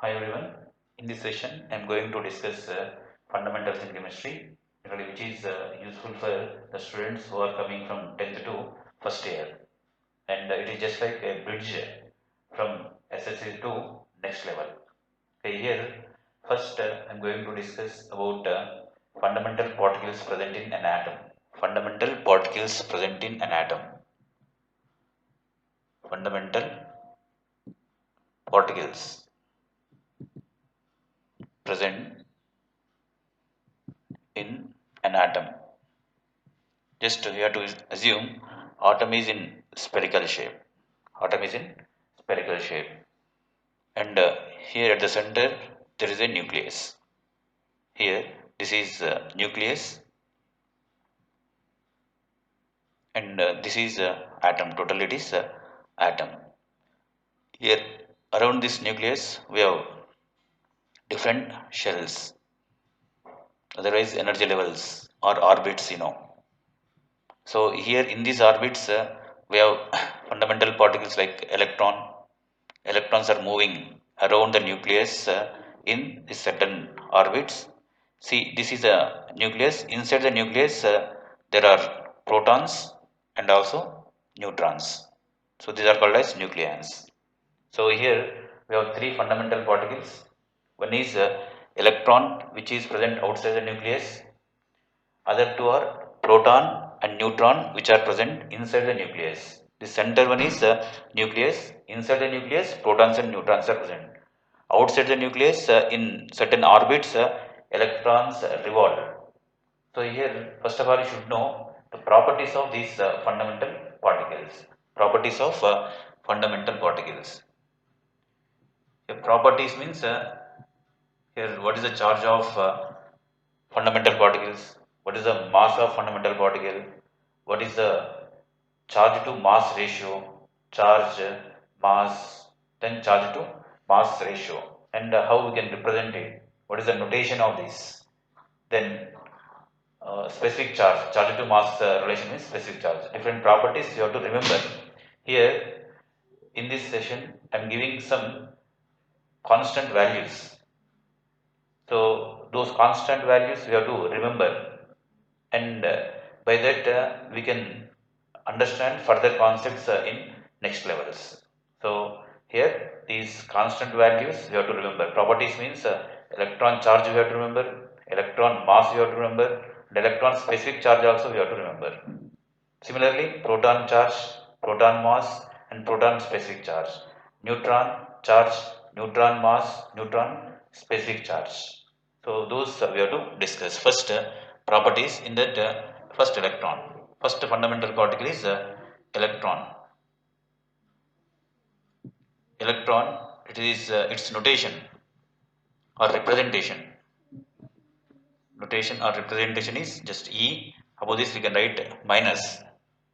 Hi everyone. In this session, I am going to discuss fundamentals in chemistry, which is useful for the students who are coming from 10th to first year, and it is just like a bridge from SSC to next level. Okay, here first I am going to discuss about fundamental particles present in an atom. Fundamental particles present in an atom. Fundamental particles present in an atom. Just you have to assume atom is in spherical shape. Atom is in spherical shape, and here at the center there is a nucleus. Here this is nucleus, and this is atom. Total it is atom. Here around this nucleus we have different shells, otherwise energy levels or orbits. So here in these orbits we have fundamental particles like electron. Electrons are moving around the nucleus in certain orbits. See, this is a nucleus. Inside the nucleus there are protons and also neutrons. So these are called as nucleons. So here we have three fundamental particles. One is electron, which is present outside the nucleus. Other two are proton and neutron, which are present inside the nucleus. The center one is nucleus. Inside the nucleus, protons and neutrons are present. Outside the nucleus, in certain orbits, electrons revolve. So here, first of all, you should know the properties of these fundamental particles. Properties of fundamental particles. The properties means here, what is the charge of fundamental particles? What is the mass of fundamental particle? What is the charge to mass ratio? Charge, mass, then charge to mass ratio, and how we can represent it? What is the notation of this? Then specific charge, charge to mass relation is specific charge. Different properties you have to remember. Here in this session, I am giving some constant values. So those constant values we have to remember, and by that we can understand further concepts in next levels. So here these constant values we have to remember. Properties means electron charge we have to remember, electron mass we have to remember, and electron specific charge also we have to remember. Similarly, proton charge, proton mass, and proton specific charge. Neutron charge, neutron mass, neutron specific charge. So those we have to discuss. First properties in that first electron. First fundamental particle is electron. Electron, it is its notation or representation. Notation or representation is just E. Above this we can write minus,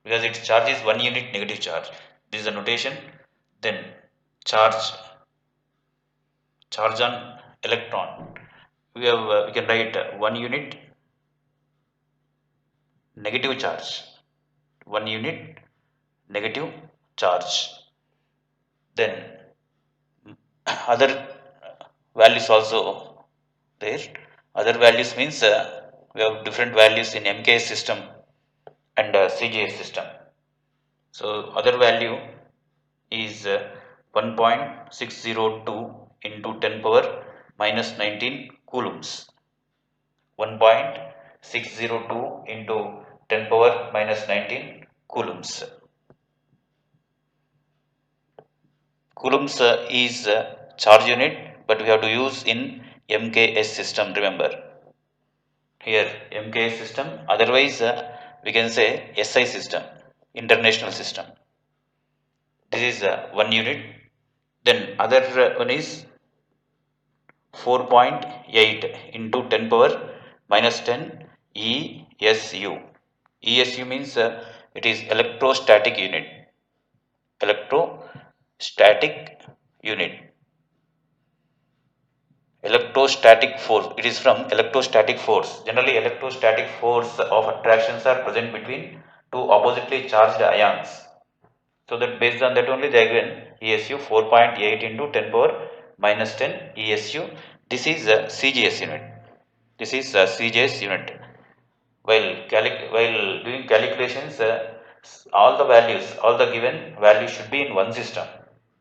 because its charge is 1 unit negative charge. This is the notation. Then charge on electron. We can write 1 unit negative charge. 1 unit negative charge. Then other values also there. Other values means we have different values in MKS system and CGS system. So other value is 1.602 into 10 power minus 19 coulombs. 1.602 into 10 power minus 19 coulombs. Coulombs is charge unit, but we have to use in MKS system, remember. Here MKS system, otherwise we can say SI system, international system. This is 1 unit. Then other one is 4.8 into 10 power minus 10 ESU. ESU means it is electrostatic unit. Electrostatic unit. Electrostatic force. It is from electrostatic force. Generally, electrostatic force of attractions are present between two oppositely charged ions. So that based on that only they are given ESU 4.8 into 10 power minus 10 ESU. This is a CGS unit. This is a CGS unit. While doing calculations, all the values, all the given values should be in one system,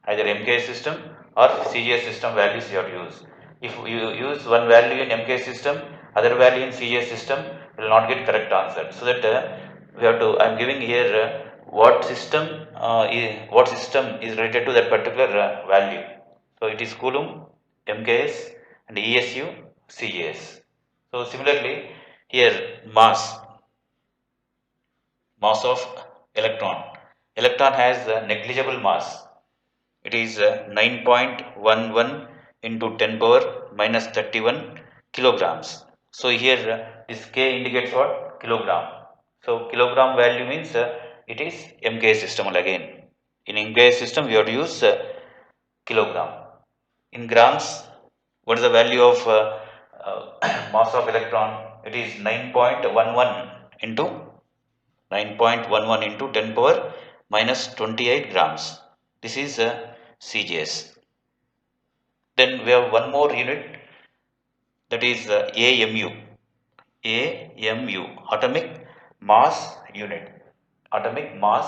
either MKS system or CGS system values you have used. If you use one value in MKS system, other value in CGS system, will not get correct answer. So that we have to. I am giving here what system is related to that particular value. So it is Coulomb, MKS, and ESU, CGS. So similarly, here mass of electron. Electron has a negligible mass. It is 9.11 into 10 power minus 31 kilograms. So here this K indicates what? Kilogram. So kilogram value means it is MK system again. In MK system we have to use kilogram. In grams, what is the value of mass of electron? It is 9.11 into 9.11 into 10 power minus 28 grams. This is CGS. Then we have one more unit, that is AMU. AMU, atomic mass unit. Atomic mass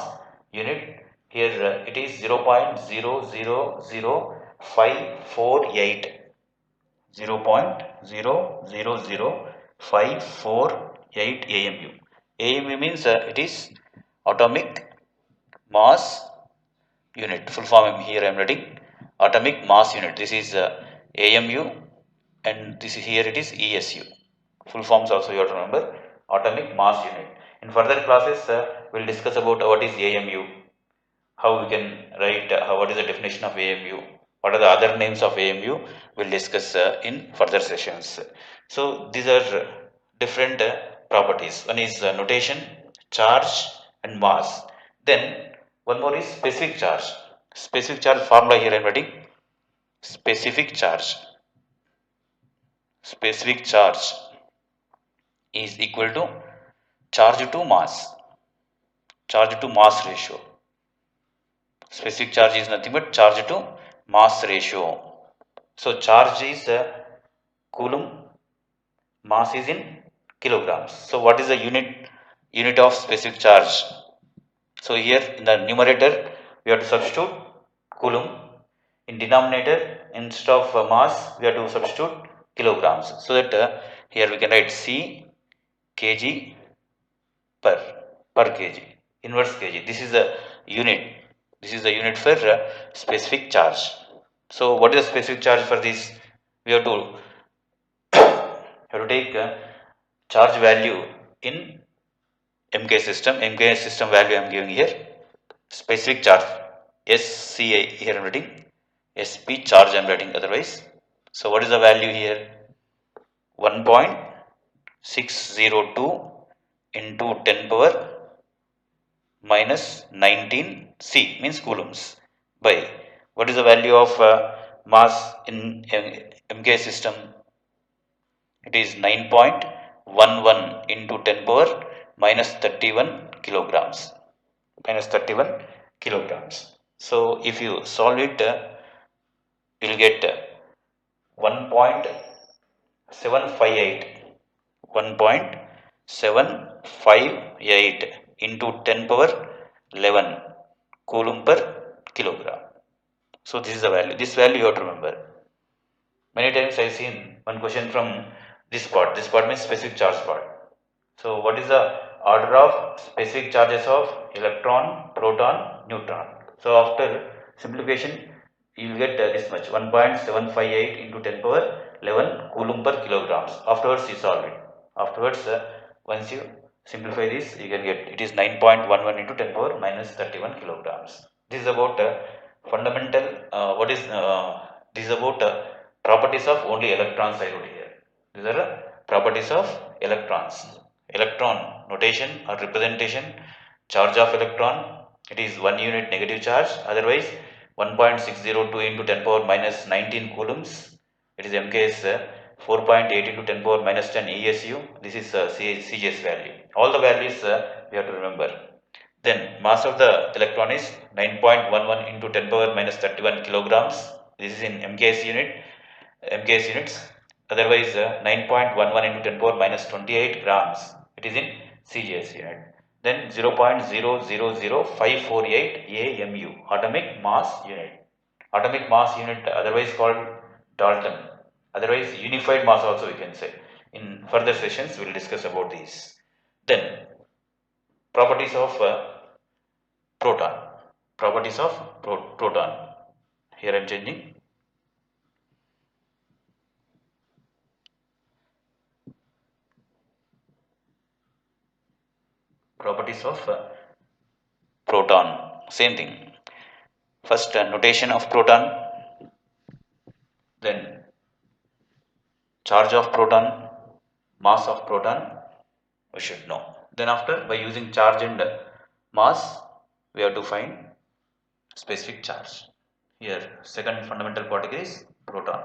unit. Here it is 0.000548. 0.000548 AMU. AMU means it is atomic mass unit. Full form here I am writing atomic mass unit. This is AMU, and this is here it is ESU. Full forms also you have to remember, atomic mass unit. In further classes we will discuss about what is AMU, how we can write, what is the definition of AMU, what are the other names of AMU, we will discuss in further sessions. So these are different properties. One is notation, charge, and mass. Then one more is specific charge. Specific charge formula here I am writing. Specific charge. Specific charge is equal to charge to mass. Charge to mass ratio. Specific charge is nothing but charge to mass ratio. So charge is coulomb, mass is in kilograms. So what is the unit of specific charge? So here in the numerator we have to substitute coulomb. In denominator, instead of mass we have to substitute kilograms. So that here we can write C kg per kg, inverse kg. This is the unit. This is the unit for specific charge. So what is the specific charge for this? We have to take charge value in MK system. MK system value I am giving here. Specific charge SCI here I am writing. SP charge I am writing otherwise. So what is the value here? 1.602 into 10 power minus 19 C means coulombs by what is the value of mass in MK system? It is 9.11 into 10 power minus 31 kilograms. Minus 31 kilograms. So if you solve it, you will get 1.758 1.758 into 10 power 11 coulomb per kilogram. So this is the value. This value you have to remember. Many times I have seen one question from this part. This part means specific charge part. So what is the order of specific charges of electron, proton, neutron? So after simplification you will get this much, 1.758 into 10 power 11 coulomb per kilograms. Afterwards you solve it. Afterwards once you simplify this you can get it is 9.11 into 10 power minus 31 kilograms. This is about fundamental this is about properties of only electrons I wrote here. These are properties of electrons. Electron notation or representation, charge of electron, it is 1 unit negative charge, otherwise 1.602 into 10 power minus 19 coulombs. It is MKS 4.8 into 10 power minus 10 ESU. This is CGS value. All the values we have to remember. Then mass of the electron is 9.11 into 10 power minus 31 kilograms. This is in MKS units. Otherwise, 9.11 into 10 power minus 28 grams. It is in CGS unit. Then 0.000548 AMU, atomic mass unit. Atomic mass unit, otherwise called Dalton. Otherwise, unified mass also we can say. In further sessions, we will discuss about these. Then, properties of proton. Properties of proton. Here I am changing. Properties of proton. Same thing. First, notation of proton. Then, charge of proton, mass of proton. We should know. Then after, by using charge and mass, we have to find specific charge. Here, second fundamental particle is proton.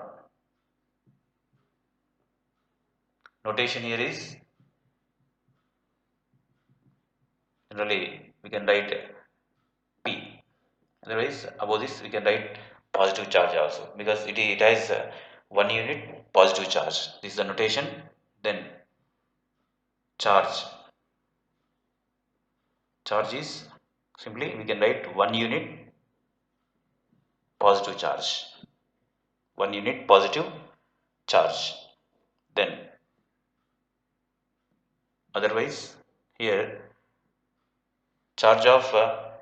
Notation here is, generally we can write P. Otherwise, above this we can write positive charge also, because it has 1 unit positive charge. This is the notation. Then charge. Charge is simply we can write 1 unit positive charge. 1 unit positive charge. Then otherwise, here charge of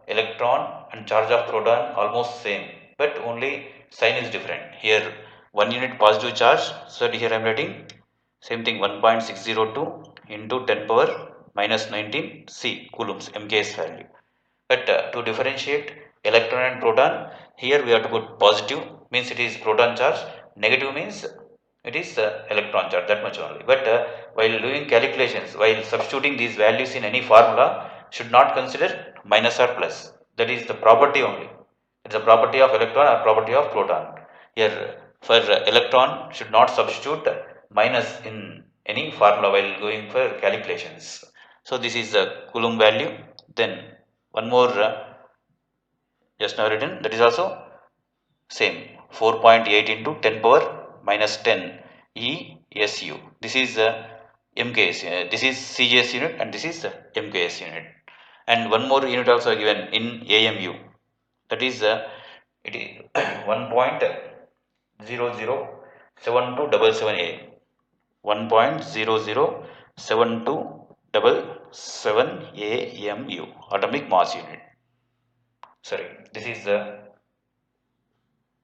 electron and charge of proton almost same, but only sign is different. Here 1 unit positive charge, so here I am writing same thing, 1.602 into 10 power minus 19 C coulombs MKS value. But to differentiate electron and proton, here we have to put positive, means it is proton charge, negative means it is electron charge, that much only. But while doing calculations, while substituting these values in any formula, should not consider minus or plus. That is the property only. It is a property of electron or property of proton. Here for electron should not substitute minus in any formula while going for calculations. So this is the Coulomb value. Then one more just now written, that is also same, 4.8 into 10 power minus 10 ESU. This is MKS, this is CGS unit and this is MKS unit. And one more unit also given in AMU, that is it is 1.007277A. 1.007277 AMU, atomic mass unit. Sorry, this is the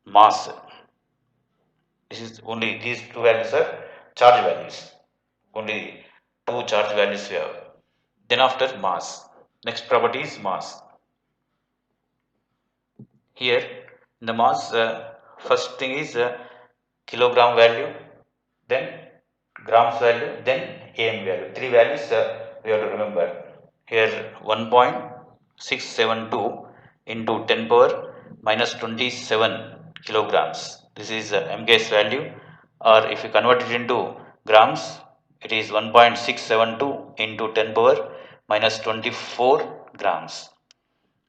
mass. This is only these two values are charge values. Only two charge values we have. Then after mass, next property is mass. Here in the mass, first thing is kilogram value, then grams value, then AM value. Three values we have to remember. Here 1.672 into 10 power minus 27 kilograms. This is MKS value, or if you convert it into grams, it is 1.672 into 10 power minus 24 grams.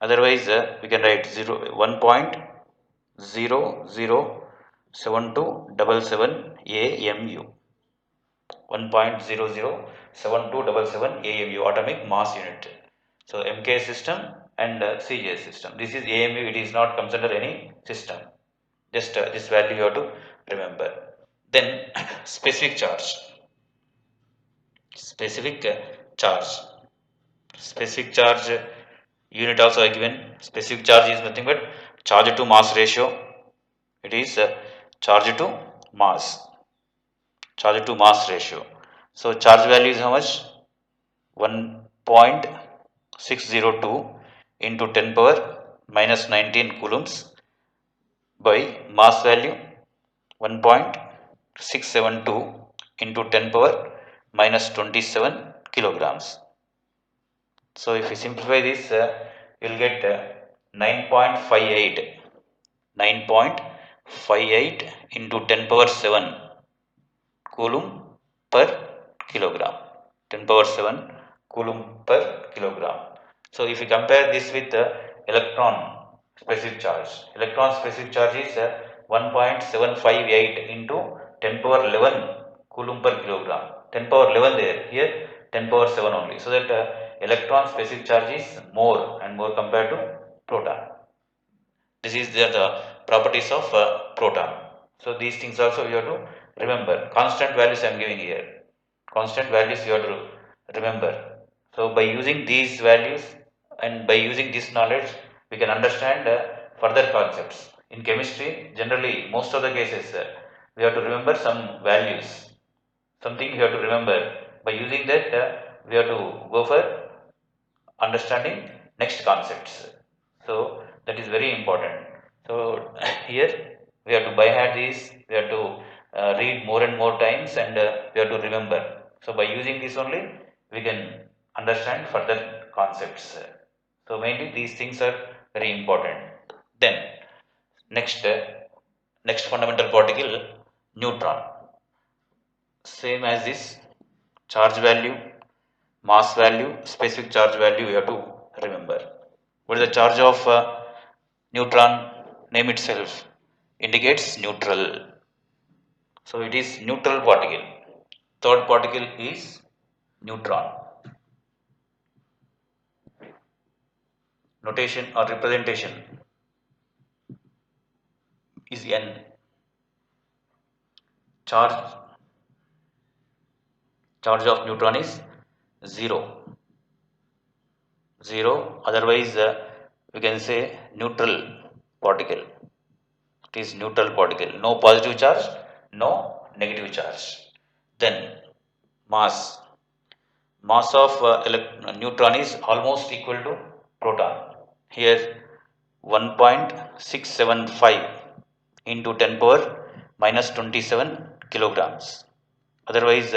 Otherwise, we can write 1.007277 AMU. 1.007277 AMU, atomic mass unit. So MK system and CGS system. This is AMU, it is not comes under any system. Just this value you have to remember. Then specific charge. Specific charge. Specific charge unit also given. Specific charge is nothing but charge to mass ratio. It is charge to mass. Charge to mass ratio. So charge value is how much? 1.602 into 10 power minus 19 coulombs by mass value 1.672 into 10 power minus 27 kilograms. So if you simplify this, you will get 9.58 into 10 power 7 coulomb per kilogram. 10 power 7 coulomb per kilogram. So if you compare this with the electron specific charge is 1.758 into 10 power 11 coulomb per kilogram. 10 power 11 there, here 10 power 7 only. So that electron specific charge is more and more compared to proton. This is the properties of proton. So these things also you have to remember. Constant values I am giving here. Constant values you have to remember. So by using these values and by using this knowledge, we can understand further concepts. In chemistry, generally most of the cases we have to remember some values. Something you have to remember. By using that, we have to go for understanding next concepts. So that is very important. So here we have to by heart these, we have to read more and more times, and we have to remember. So by using this only, we can understand further concepts. So mainly these things are very important. Then next fundamental particle, neutron. Same as this, charge value, mass value, specific charge value you have to remember. What is the charge of neutron? Name itself indicates neutral. So it is neutral particle. Third particle is neutron. Notation or representation is N. Charge of neutron is 0. 0. Otherwise, we can say neutral particle. It is neutral particle. No positive charge, no negative charge. Then mass. Mass of neutron is almost equal to proton. Here 1.675 into 10 power minus 27 kilograms. Otherwise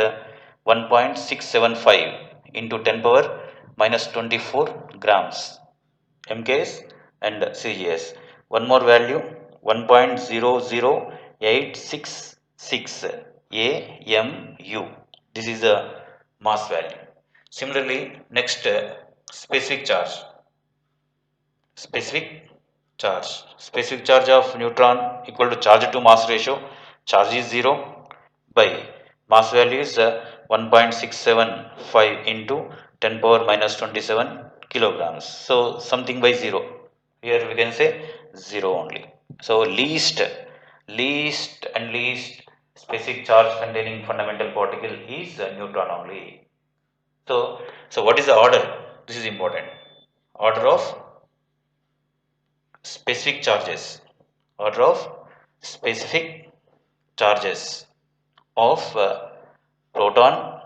1.675 into 10 power minus 24 grams. MKS and CGS. One more value 1.00866 AMU. This is the mass value. Similarly, next specific charge. Specific charge. Specific charge of neutron equal to charge to mass ratio. Charge is 0 by mass value is 1.675 into 10 power minus 27 kilograms. So something by 0. Here we can say 0 only. So least specific charge containing fundamental particle is neutron only. So what is the order? This is important. Order of specific charges. Order of specific charges of proton,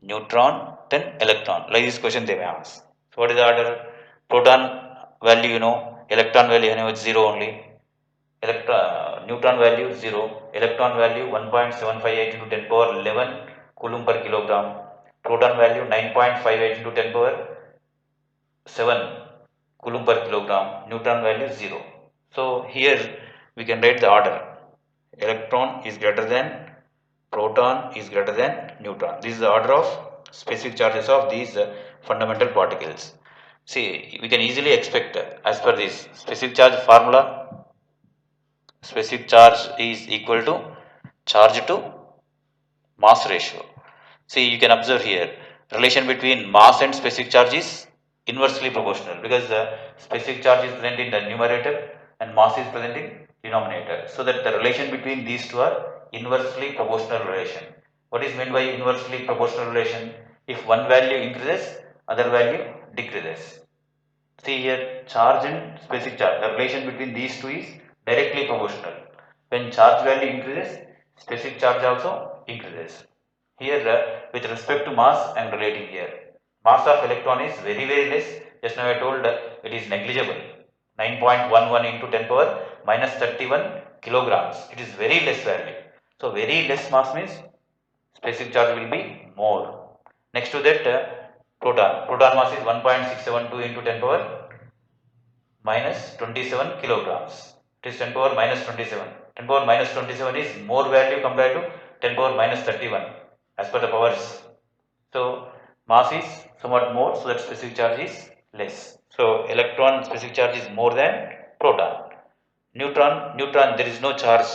neutron, then electron. Like this question they may ask. So what is the order? Proton value you know, electron value you know it's 0 only. Neutron value 0, electron value 1.758 into 10 power 11 coulomb per kilogram, proton value 9.58 into 10 power 7 coulomb per kilogram, neutron value 0. So here we can write the order. Electron is greater than proton is greater than neutron. This is the order of specific charges of these fundamental particles. See, we can easily expect as per this specific charge formula, specific charge is equal to charge to mass ratio. See, you can observe here relation between mass and specific charge is inversely proportional because the specific charge is present in the numerator and mass is present in denominator. So that the relation between these two are inversely proportional relation. What is meant by inversely proportional relation? If one value increases, other value decreases. See here, charge and specific charge. The relation between these two is directly proportional. When charge value increases, specific charge also increases. Here, with respect to mass, I am relating here. Mass of electron is very less. Just now I told it is negligible. 9.11 into 10 power minus 31 kilograms. It is very less value. So very less mass means specific charge will be more. Next to that, proton mass is 1.672 into 10 power minus 27 kilograms. It is 10 power minus 27. 10 power minus 27 is more value compared to 10 power minus 31 as per the powers. So mass is somewhat more, so that specific charge is less. So electron specific charge is more than proton. neutron, there is no charge.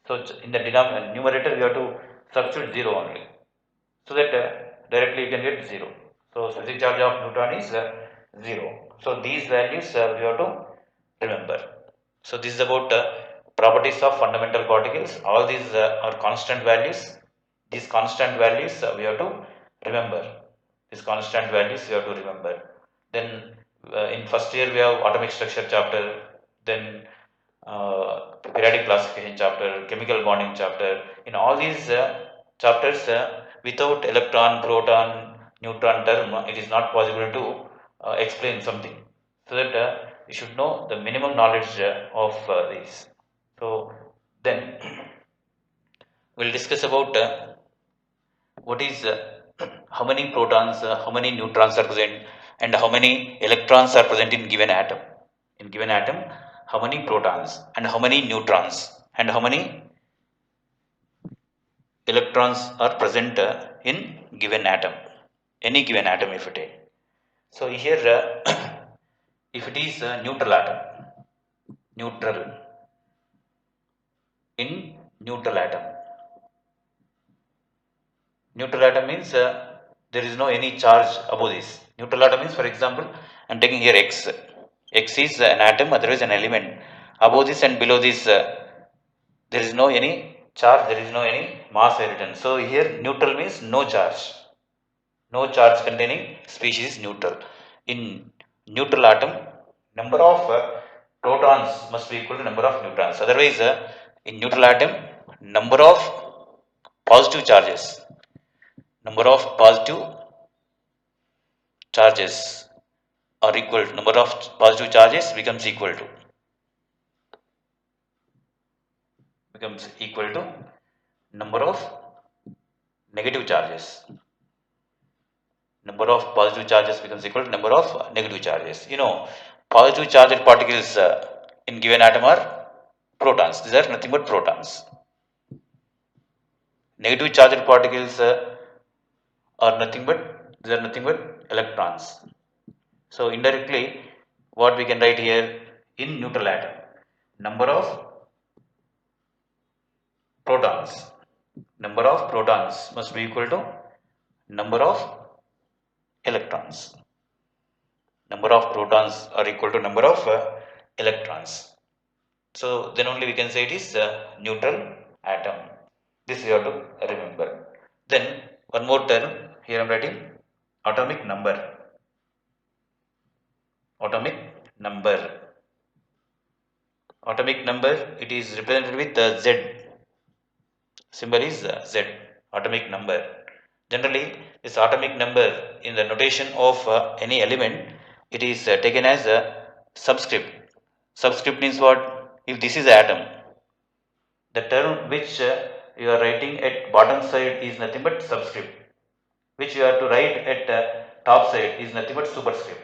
So in the numerator, you have to substitute 0 only. So that directly you can get 0. So specific charge of neutron is 0. So these values we have to remember. So this is about properties of fundamental particles. All these are constant values. These constant values we have to remember. These constant values we have to remember. Then in first year we have atomic structure chapter. Then periodic classification chapter, chemical bonding chapter. In all these chapters, without electron, proton, neutron term, it is not possible to explain something. So that you should know the minimum knowledge of these. So then we'll discuss about what is how many protons, how many neutrons are present, and how many electrons are present in given atom. In given atom, how many protons and how many neutrons and how many electrons are present in given atom, any given atom if you take. So here, if it is a neutral atom, neutral in neutral atom. Neutral atom means there is no any charge above this. Neutral atom means, for example, I am taking here X. X is an atom, otherwise an element. Above this and below this, there is no any charge, there is no any mass written. So here neutral means no charge. No charge containing species is neutral. In neutral atom, number of protons must be equal to number of neutrons. Otherwise, in neutral atom, number of positive charges, number of positive charges are equal to number of positive charges becomes equal to number of negative charges. Number of positive charges becomes equal to number of negative charges. You know, positive charged particles in given atom are protons. These are nothing but protons. Negative charged particles are nothing but electrons. So indirectly, what we can write here in neutral atom, number of protons must be equal to number of electrons. Number of protons are equal to number of electrons. So then only we can say it is neutral atom. This you have to remember. Then one more term here I am writing atomic number. Atomic number. Atomic number, it is represented with Z. Symbol is Z. Atomic number. Generally, this atomic number in the notation of any element, it is taken as a subscript. Subscript means what? If this is atom, the term which you are writing at bottom side is nothing but subscript. Which you have to write at top side is nothing but superscript.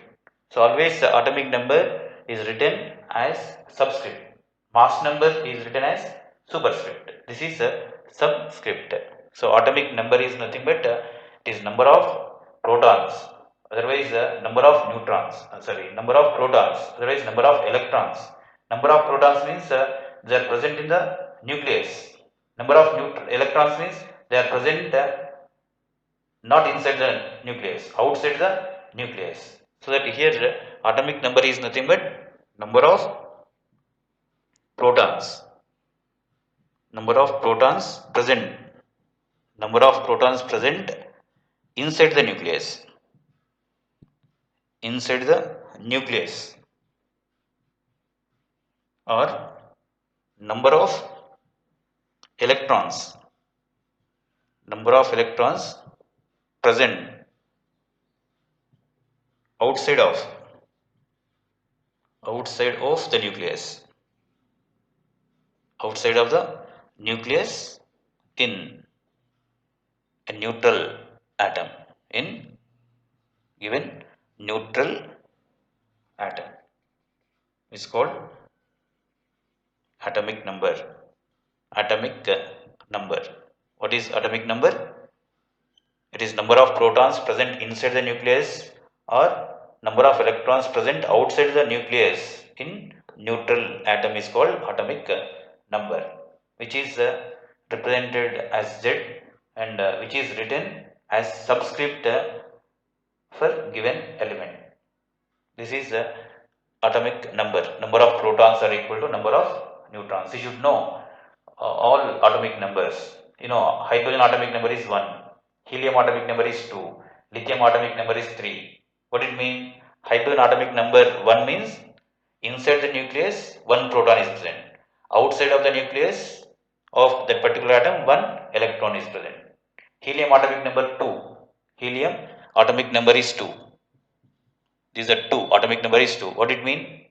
So always atomic number is written as subscript. Mass number is written as superscript. This is a subscript. So atomic number is nothing but it is number of protons, otherwise number of neutrons. Number of protons, otherwise number of electrons. Number of protons means they are present in the nucleus. Number of electrons means they are present not inside the nucleus, outside the nucleus. So that here atomic number is nothing but number of protons. Number of protons present. Number of protons present inside the nucleus. Inside the nucleus. Or number of electrons. Number of electrons present outside of the nucleus. Outside of the nucleus in a neutral atom. In given neutral atom is called atomic number. Atomic number. What is atomic number? It is number of protons present inside the nucleus or number of electrons present outside the nucleus in neutral atom is called atomic number, which is represented as Z, and which is written as subscript for given element. This is atomic number. Number of protons are equal to number of neutrons. You should know all atomic numbers. You know, hydrogen atomic number is 1, helium atomic number is 2, lithium atomic number is 3. What it mean? Hydrogen atomic number 1 means inside the nucleus 1 proton is present. Outside of the nucleus of that particular atom 1 electron is present. Helium atomic number 2. Helium atomic number is 2. These are 2. Atomic number is 2. What it mean?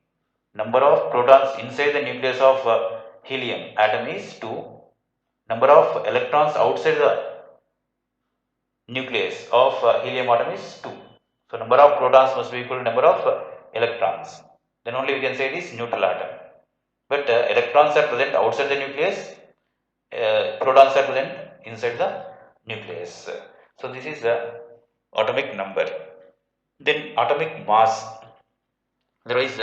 Number of protons inside the nucleus of helium atom is 2. Number of electrons outside the nucleus of helium atom is 2. So number of protons must be equal to number of electrons. Then only we can say it is neutral atom. But electrons are present outside the nucleus, protons are present inside the nucleus. So this is the atomic number. Then atomic mass, otherwise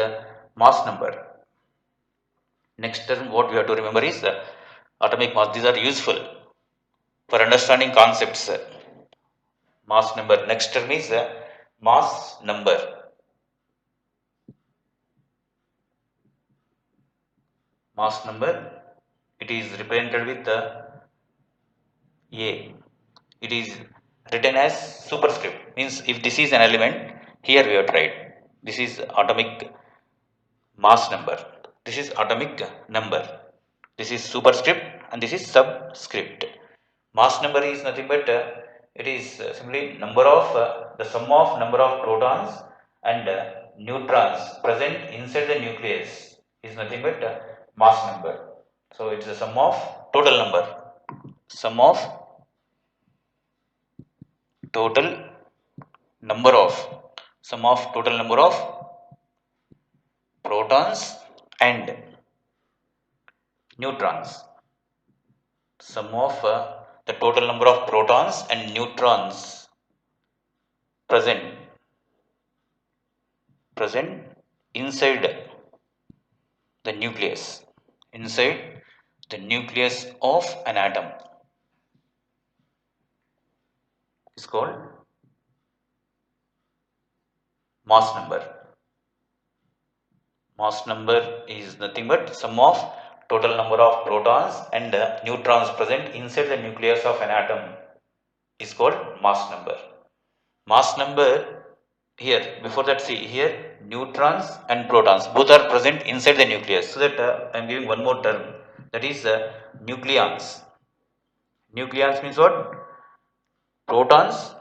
mass number. Next term what we have to remember is atomic mass. These are useful for understanding concepts. Mass number. Next term is mass number. Mass number, it is represented with A. It is written as superscript. Means if this is an element, here we have tried. This is atomic mass number. This is atomic number. This is superscript and this is subscript. Mass number is nothing but it is simply number of the sum of number of protons and neutrons present inside the nucleus is nothing but mass number. So it's the sum of total number. Sum of total number of total number of protons and neutrons. Sum of the total number of protons and neutrons present inside the nucleus of an atom is called mass number. Mass number is nothing but sum of total number of protons and neutrons present inside the nucleus of an atom is called mass number. Mass number, here before that, see here neutrons and protons both are present inside the nucleus. So that I am giving one more term, that is nucleons. Nucleons means what? Protons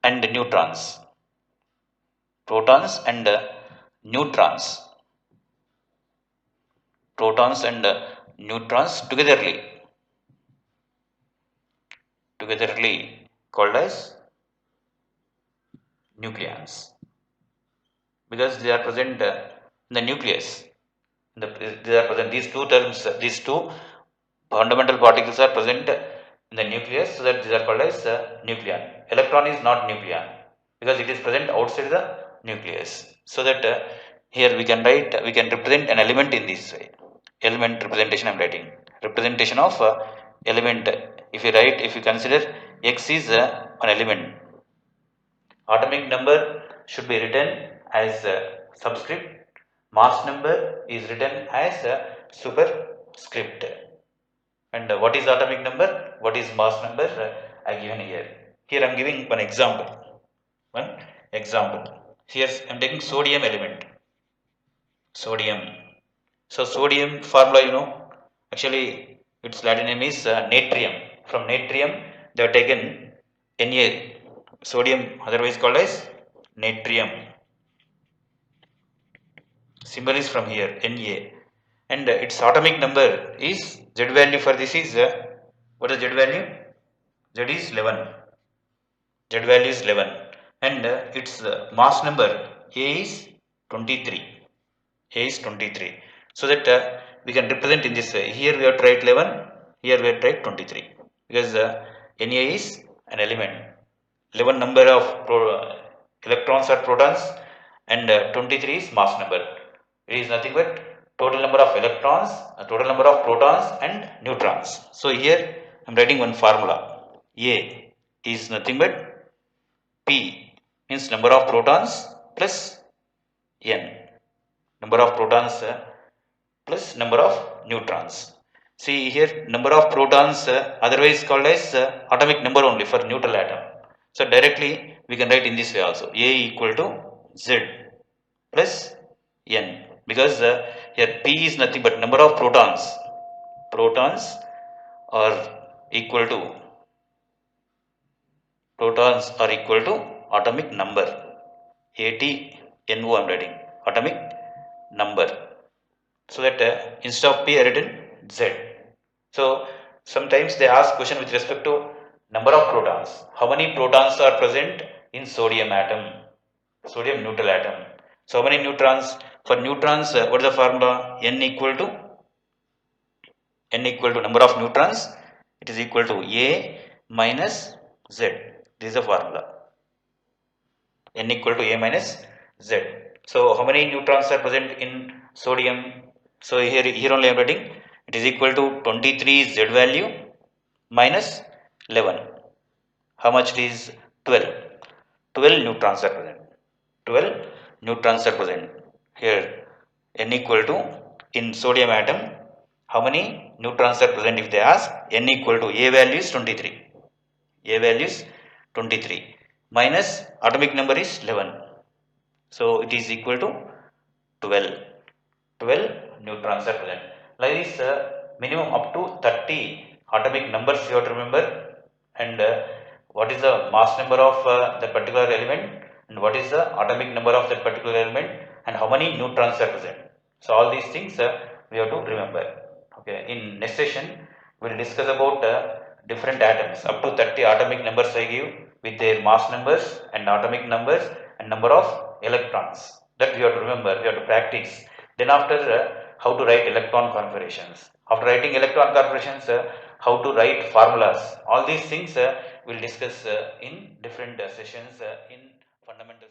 and neutrons. Protons and neutrons. Protons and neutrons togetherly called as nucleons, because they are present in the nucleus. They are present, these two terms, these two fundamental particles are present in the nucleus, so that these are called as nucleon. Electron is not nucleon because it is present outside the nucleus. So that here we can represent an element in this way. Element representation I am writing. Representation of element. If you consider X is an element, atomic number should be written as subscript. Mass number is written as superscript. And what is atomic number? What is mass number? I given here. Here I am giving one example. Here I am taking sodium element. Sodium. So sodium formula, actually its Latin name is natrium. From natrium they have taken Na. Sodium otherwise called as natrium. Symbol is from here, Na. And its atomic number is Z value for this is what is Z value? Z is 11. Z value is 11. And its mass number A is 23. A is 23. So that we can represent in this way. Here we have tried 11, here we have tried 23. Because Na is an element. 11 number of electrons or protons and 23 is mass number. It is nothing but total number of electrons, total number of protons and neutrons. So here I am writing one formula. A is nothing but P means number of protons plus N, number of protons plus number of neutrons. See here, number of protons otherwise called as atomic number only for neutral atom. So directly we can write in this way also, A equal to Z plus N, because here P is nothing but number of protons. Protons are equal to atomic number. ATNO I am writing, atomic number. So that instead of P I written Z. So sometimes they ask question with respect to number of protons. How many protons are present in sodium atom, sodium neutral atom? So how many neutrons? For neutrons, what is the formula? N equal to number of neutrons. It is equal to A minus Z. This is the formula. N equal to A minus Z. So how many neutrons are present in sodium? So here only I am writing, it is equal to 23 Z value minus 11. How much it is? 12. 12 neutrons are present. 12 neutrons are present. Here N equal to, in sodium atom, how many neutrons are present if they ask? N equal to A value is 23. A value is 23 minus atomic number is 11. So it is equal to 12. 12 neutrons are present. Like this, minimum up to 30 atomic numbers you have to remember, and what is the mass number of that particular element, and what is the atomic number of that particular element, and how many neutrons are present. So all these things we have to remember. Okay. In next session, we will discuss about different atoms. Up to 30 atomic numbers I give with their mass numbers and atomic numbers and number of electrons. That we have to remember, we have to practice. Then after, how to write electron configurations. After writing electron configurations, how to write formulas. All these things we will discuss in different sessions in fundamentals.